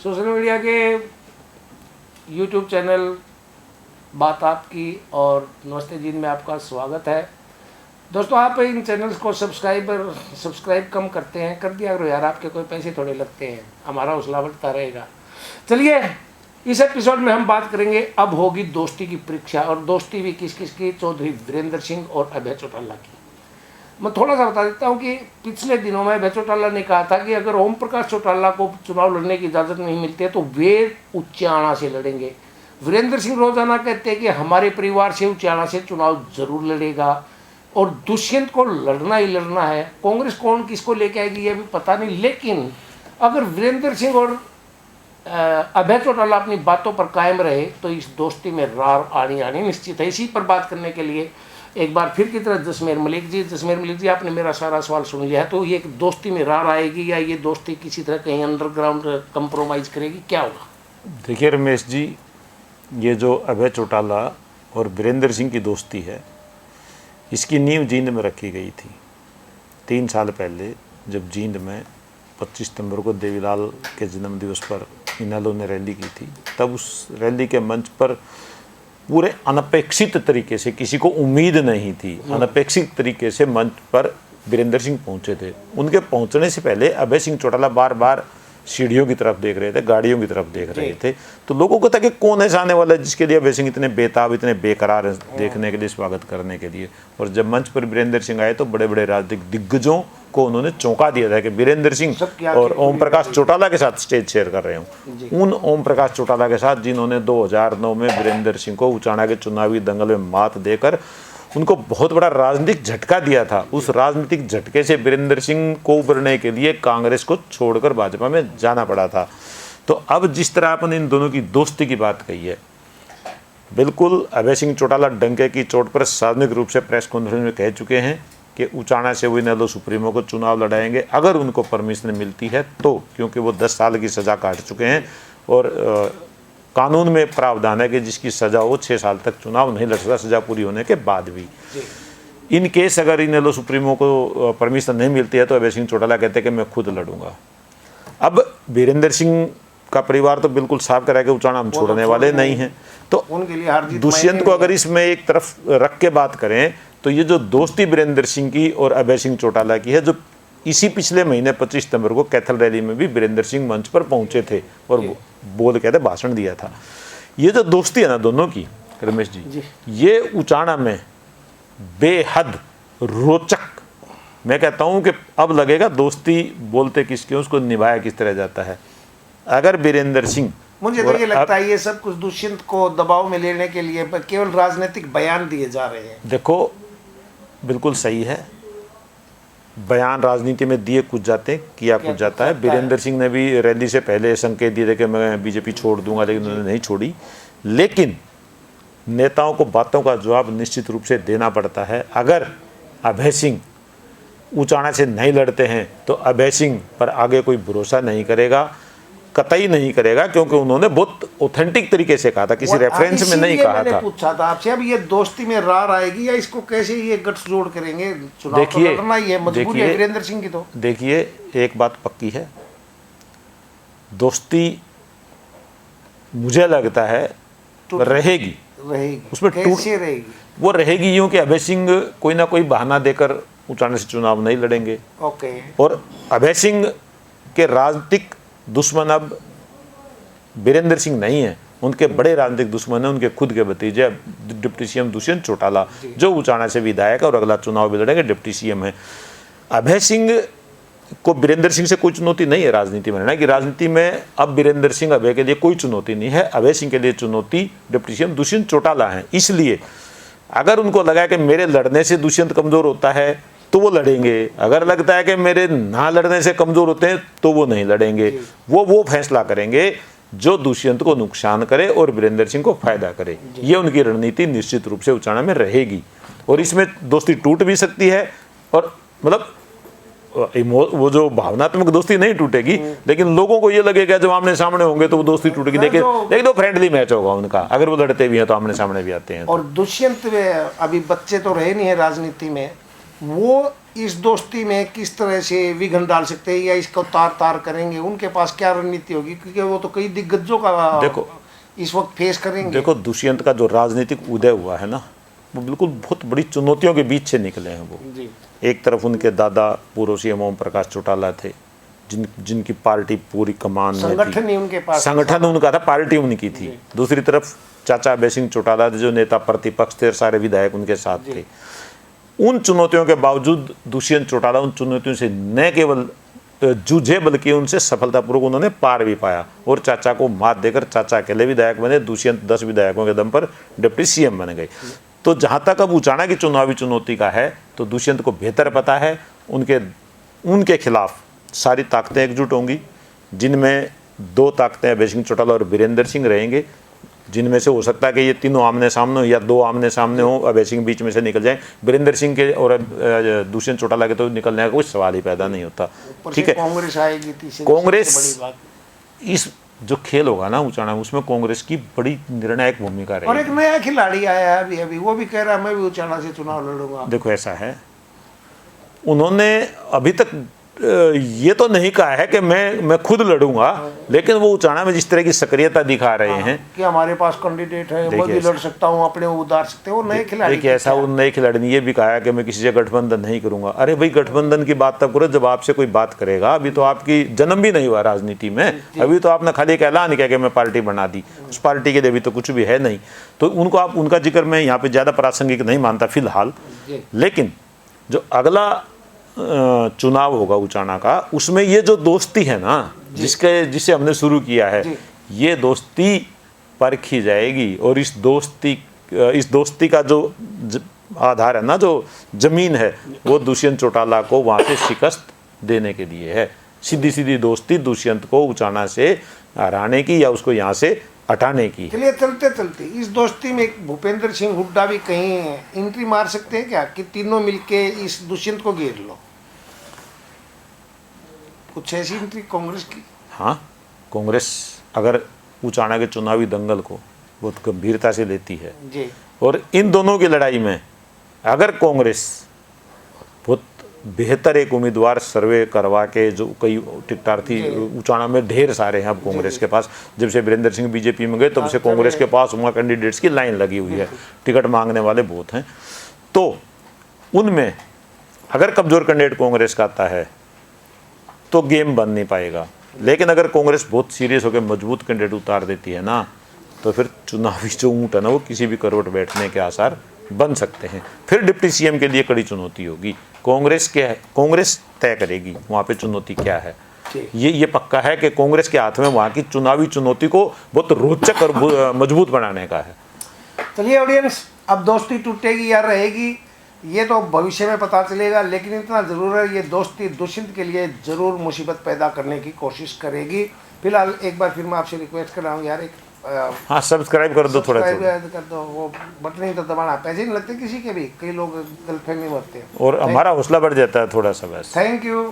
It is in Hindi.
सोशल मीडिया के यूट्यूब चैनल बात आपकी और नमस्ते जीन में आपका स्वागत है। दोस्तों, आप इन चैनल्स को सब्सक्राइब कम करते हैं, कर दिया करो यार, आपके कोई पैसे थोड़े लगते हैं, हमारा हौसला बढ़ता रहेगा। चलिए, इस एपिसोड में हम बात करेंगे अब होगी दोस्ती की परीक्षा, और दोस्ती भी किस किस की, चौधरी वीरेंद्र सिंह और अभय चौटाला की। मैं थोड़ा सा बता देता हूँ कि पिछले दिनों में अभय चौटाला ने कहा था कि अगर ओम प्रकाश चौटाला को चुनाव लड़ने की इजाज़त नहीं मिलती है तो वे उच्चाणा से लड़ेंगे। वीरेंद्र सिंह रोजाना कहते हैं कि हमारे परिवार से उच्चाणा से चुनाव जरूर लड़ेगा और दुष्यंत को लड़ना ही लड़ना है। कांग्रेस कौन किसको लेके आएगी ये भी पता नहीं, लेकिन अगर वीरेंद्र सिंह और अभय चौटाला अपनी बातों पर कायम रहे तो इस दोस्ती में रार आनी निश्चित है। इसी पर बात करने के लिए एक बार फिर की तरह जसमेर मलिक जी, आपने मेरा सारा सवाल सुन लिया है, तो ये दोस्ती में रार आएगी या ये दोस्ती किसी तरह कहीं अंडरग्राउंड कंप्रोमाइज़ करेगी, क्या होगा? देखिए रमेश जी, ये जो अभय चौटाला और वीरेंद्र सिंह की दोस्ती है, इसकी नींव जींद में रखी गई थी 3 साल पहले, जब जींद में 25 सितंबर को देवीलाल के जन्मदिवस पर इनेलो ने रैली की थी। तब उस रैली के मंच पर पूरे अनपेक्षित तरीके से, किसी को उम्मीद नहीं थी, अनपेक्षित तरीके से मंच पर वीरेंद्र सिंह पहुंचे थे। उनके पहुंचने से पहले अभय सिंह चौटाला बार बार सीढ़ियों की तरफ देख रहे थे, गाड़ियों की तरफ देख रहे थे, तो लोगों को था कि कौन ऐसा आने वाला है जिसके लिए अभय सिंह इतने बेताब, इतने बेकरार है देखने के लिए, स्वागत करने के लिए। और जब मंच पर वीरेंद्र सिंह आए तो बड़े बड़े राजनीतिक दिग्गजों को उन्होंने चौंका दिया था कि वीरेंद्र सिंह और ओम प्रकाश चौटाला के साथ स्टेज शेयर कर रहे हूँ। उन ओम प्रकाश चौटाला के साथ जिन्होंने 2009 में वीरेंद्र सिंह को उचाणा के चुनावी दंगल में मात देकर उनको बहुत बड़ा राजनीतिक झटका दिया था। उस राजनीतिक झटके से वीरेंद्र सिंह को उबरने के लिए कांग्रेस को छोड़कर भाजपा में जाना पड़ा था। तो अब जिस तरह आपने इन दोनों की दोस्ती की बात कही है, बिल्कुल अभय सिंह चौटाला डंके की चोट पर सार्वजनिक रूप से प्रेस कॉन्फ्रेंस में कह चुके हैं कि उचाणा से वो इनेलो सुप्रीमो को चुनाव लड़ाएंगे अगर उनको परमिशन मिलती है तो, क्योंकि वो 10 साल की सज़ा काट चुके हैं और कानून में प्रावधान है कि जिसकी सज़ा हो 6 साल तक चुनाव नहीं लड़ सकता, सज़ा पूरी होने के बाद भी। इन केस अगर इनेलो सुप्रीमो को परमिशन नहीं मिलती है तो अभय सिंह चौटाला कहते हैं कि मैं खुद लड़ूंगा। अब वीरेंद्र सिंह का परिवार तो बिल्कुल साफ करा कि उचाणा हम छोड़ने वाले नहीं हैं, तो उनके लिए हार जीत दुष्यंत को अगर इसमें एक तरफ रख के बात करें तो ये जो दोस्ती वीरेंद्र सिंह की और अभय सिंह चौटाला की है, जो इसी पिछले महीने 25 सितंबर को कैथल रैली में भी वीरेंद्र सिंह मंच पर पहुंचे थे और बोल कहते भाषण दिया था। ये जो दोस्ती है ना दोनों की रमेश जी, ये उचाणा में बेहद रोचक, मैं कहता हूं कि अब लगेगा दोस्ती बोलते किसके, उसको निभाया किस तरह जाता है। अगर वीरेंद्र सिंह, मुझे तो ये लगता है ये सब कुछ दुष्यंत को दबाव में लेने के लिए केवल राजनीतिक बयान दिए जा रहे हैं। देखो, बिल्कुल सही है, बयान राजनीति में दिए कुछ जाते हैं, किया कुछ जाता है। वीरेंद्र सिंह ने भी रैली से पहले संकेत दिए थे कि मैं बीजेपी छोड़ दूंगा, लेकिन उन्होंने नहीं छोड़ी। लेकिन नेताओं को बातों का जवाब निश्चित रूप से देना पड़ता है। अगर अभय सिंह उचाणा से नहीं लड़ते हैं तो अभय सिंह पर आगे कोई भरोसा नहीं करेगा, कतई नहीं करेगा, क्योंकि उन्होंने बहुत ऑथेंटिक तरीके से कहा था, किसी रेफरेंस में नहीं कहा था। पूछा था आपसे, अब ये दोस्ती में रार आएगी या इसको कैसे ये गट्स जोड़ करेंगे? चुनाव तो लड़ना ही है, मजबूरी है वीरेंद्र सिंह की। तो देखिए, एक बात पक्की है, दोस्ती मुझे लगता है रहेगी। उसमें कैसे रहेगी? वो रहेगी यूं कि अभय सिंह कोई ना कोई बहाना देकर उचाणा से चुनाव नहीं लड़ेंगे। ओके। और अभय सिंह के राजनीतिक दुश्मन अब वीरेंद्र सिंह नहीं है, उनके बड़े राजनीतिक दुश्मन है उनके खुद के भतीजे डिप्टी सीएम दुष्यंत चौटाला, जो उचाणा से विधायक और अगला चुनाव भी लड़ेंगे, डिप्टी सीएम है। अभय सिंह को वीरेंद्र सिंह से कोई चुनौती नहीं है राजनीति में, ना कि राजनीति में अब वीरेंद्र सिंह अभय के लिए कोई चुनौती नहीं है। अभय सिंह के लिए चुनौती डिप्टी सीएम दुष्यंत चौटाला है। इसलिए अगर उनको लगा कि मेरे लड़ने से दुष्यंत कमजोर होता है तो वो लड़ेंगे, अगर लगता है कि मेरे ना लड़ने से कमजोर होते हैं तो वो नहीं लड़ेंगे। वो फैसला करेंगे जो दुष्यंत को नुकसान करे और वीरेंद्र सिंह को फायदा करे। ये उनकी रणनीति निश्चित रूप से उचाणा में रहेगी और इसमें दोस्ती टूट भी सकती है, और मतलब वो जो भावनात्मक दोस्ती नहीं टूटेगी, लेकिन लोगों को ये लगेगा जब आमने सामने होंगे तो वो दोस्ती टूटेगी। लेकिन तो फ्रेंडली मैच होगा उनका, अगर वो लड़ते भी हैं तो आमने सामने भी आते हैं। और दुष्यंत अभी बच्चे तो रहे नहीं है राजनीति में, वो इस दोस्ती में किस तरह से विघ्न डाल सकते हैं या इसको तार तार करेंगे, उनके पास क्या रणनीति होगी, क्योंकि वो तो कई दिग्गजों का देखो इस वक्त फेस करेंगे। देखो दुष्यंत का जो राजनीतिक उदय हुआ है ना, वो बिल्कुल बहुत बड़ी चुनौतियों के बीच से निकले हैं वो। जी एक तरफ उनके दादा पूर्व सीएम ओम प्रकाश चौटाला थे, जिनकी पार्टी पूरी कमान में थी, संगठन ही उनके पास, संगठन उनका था, पार्टी उनकी थी। दूसरी तरफ चाचा अभय सिंह चौटाला जो नेता प्रतिपक्ष थे, सारे विधायक उनके साथ थे। उन चुनौतियों के बावजूद दुष्यंत चौटाला उन चुनौतियों से न केवल जूझे बल्कि उनसे सफलतापूर्वक उन्होंने पार भी पाया और चाचा को मात देकर चाचा अकेले विधायक बने, दुष्यंत 10 विधायकों के दम पर डिप्टी सीएम बन गए। तो जहां तक अब उचाना की चुनावी चुनौती का है, तो दुष्यंत को बेहतर पता है उनके खिलाफ सारी ताकतें एकजुट होंगी, जिनमें 2 ताकतें अभय सिंह चौटाला और वीरेंद्र सिंह रहेंगे, जिनमें से हो सकता है कि ये तीनों आमने सामने हो या 2 आमने सामने हो, अभय सिंह बीच में से निकल जाए। वीरेंद्र सिंह के और दुष्यंत चौटाला के तो निकलने का कोई सवाल ही पैदा नहीं होता। ठीक है, कांग्रेस आएगी, कांग्रेस इस जो खेल होगा ना उचाना, उसमें कांग्रेस की बड़ी निर्णायक भूमिका रहेगी। और एक नया खिलाड़ी आया है अभी वो भी कह रहा है मैं भी उचाना से चुनाव लड़ूंगा। देखो ऐसा है, उन्होंने अभी तक ये तो नहीं कहा है कि मैं खुद लड़ूंगा, लेकिन वो उचाना में जिस तरह की सक्रियता दिखा रहे हैं कि हमारे पास कैंडिडेट है, मैं भी लड़ सकता हूँ, अपने उतार सकते हैं। वो नए खिलाड़ी, देखिए ऐसा वो नए खिलाड़ी ने ये भी कहा है कि मैं किसी से गठबंधन नहीं करूंगा। अरे भाई गठबंधन की बात तब करो जब आपसे कोई बात करेगा। अभी तो आपकी जन्म भी नहीं हुआ राजनीति में, अभी तो आपने खाली एक ऐलान किया कि मैं पार्टी बना दी, उस पार्टी के लिए अभी तो कुछ भी है नहीं। तो उनको आप उनका जिक्र मैं यहाँ पे ज्यादा प्रासंगिक नहीं मानता फिलहाल। लेकिन जो अगला चुनाव होगा उचाना का, उसमें ये जो दोस्ती है ना जिसे हमने शुरू किया है, ये दोस्ती परखी जाएगी। और इस दोस्ती का जो आधार है ना, जो जमीन है, वो दुष्यंत चौटाला को वहां से शिकस्त देने के लिए है। सीधी सीधी दोस्ती दुष्यंत को उचाना से हराने की या उसको यहाँ से हटाने की। चलिए चलते चलते इस दोस्ती में भूपेंद्र सिंह हुड्डा भी कहीं एंट्री मार सकते हैं क्या, कि तीनों मिलके इस दुष्यंत को घेर लो? कुछ ऐसी एंट्री कांग्रेस की? हाँ, कांग्रेस अगर उचाना के चुनावी दंगल को बहुत गंभीरता से लेती है जी, और इन दोनों की लड़ाई में अगर कांग्रेस बहुत बेहतर एक उम्मीदवार सर्वे करवा के, जो कई टिकटार्थी उचाना में ढेर सारे हैं अब कांग्रेस के पास, जब से वीरेंद्र सिंह बीजेपी में गए तब से कांग्रेस के पास वहाँ कैंडिडेट्स की लाइन लगी हुई है, टिकट मांगने वाले बहुत हैं। तो उनमें अगर कमजोर कैंडिडेट कांग्रेस का आता है तो गेम बन नहीं पाएगा। लेकिन अगर कांग्रेस बहुत सीरियस होकर मजबूत कैंडिडेट उतार देती है ना, तो फिर चुनावी जो ऊँट है ना, वो किसी भी करवट बैठने के आसार बन सकते हैं। फिर डिप्टी सीएम के लिए कड़ी चुनौती होगी। कांग्रेस तय करेगी वहाँ पे चुनौती क्या है। ये पक्का है कि कांग्रेस के हाथ में वहाँ की चुनावी चुनौती को बहुत रोचक और मजबूत बनाने का है। चलिए ऑडियंस, अब दोस्ती टूटेगी या रहेगी ये तो भविष्य में पता चलेगा, लेकिन इतना ज़रूर है ये दोस्ती दुष्यंत के लिए ज़रूर मुसीबत पैदा करने की कोशिश करेगी। फिलहाल एक बार फिर मैं आपसे रिक्वेस्ट कर रहा हूँ यार, एक हाँ सब्सक्राइब कर दो, थोड़ा कर दो, वो बटन ही तो दबाना, पैसे नहीं लगते किसी के भी, कई लोग गलतफहमी में होते हैं और हमारा हौसला बढ़ जाता है थोड़ा सा बस। Thank you.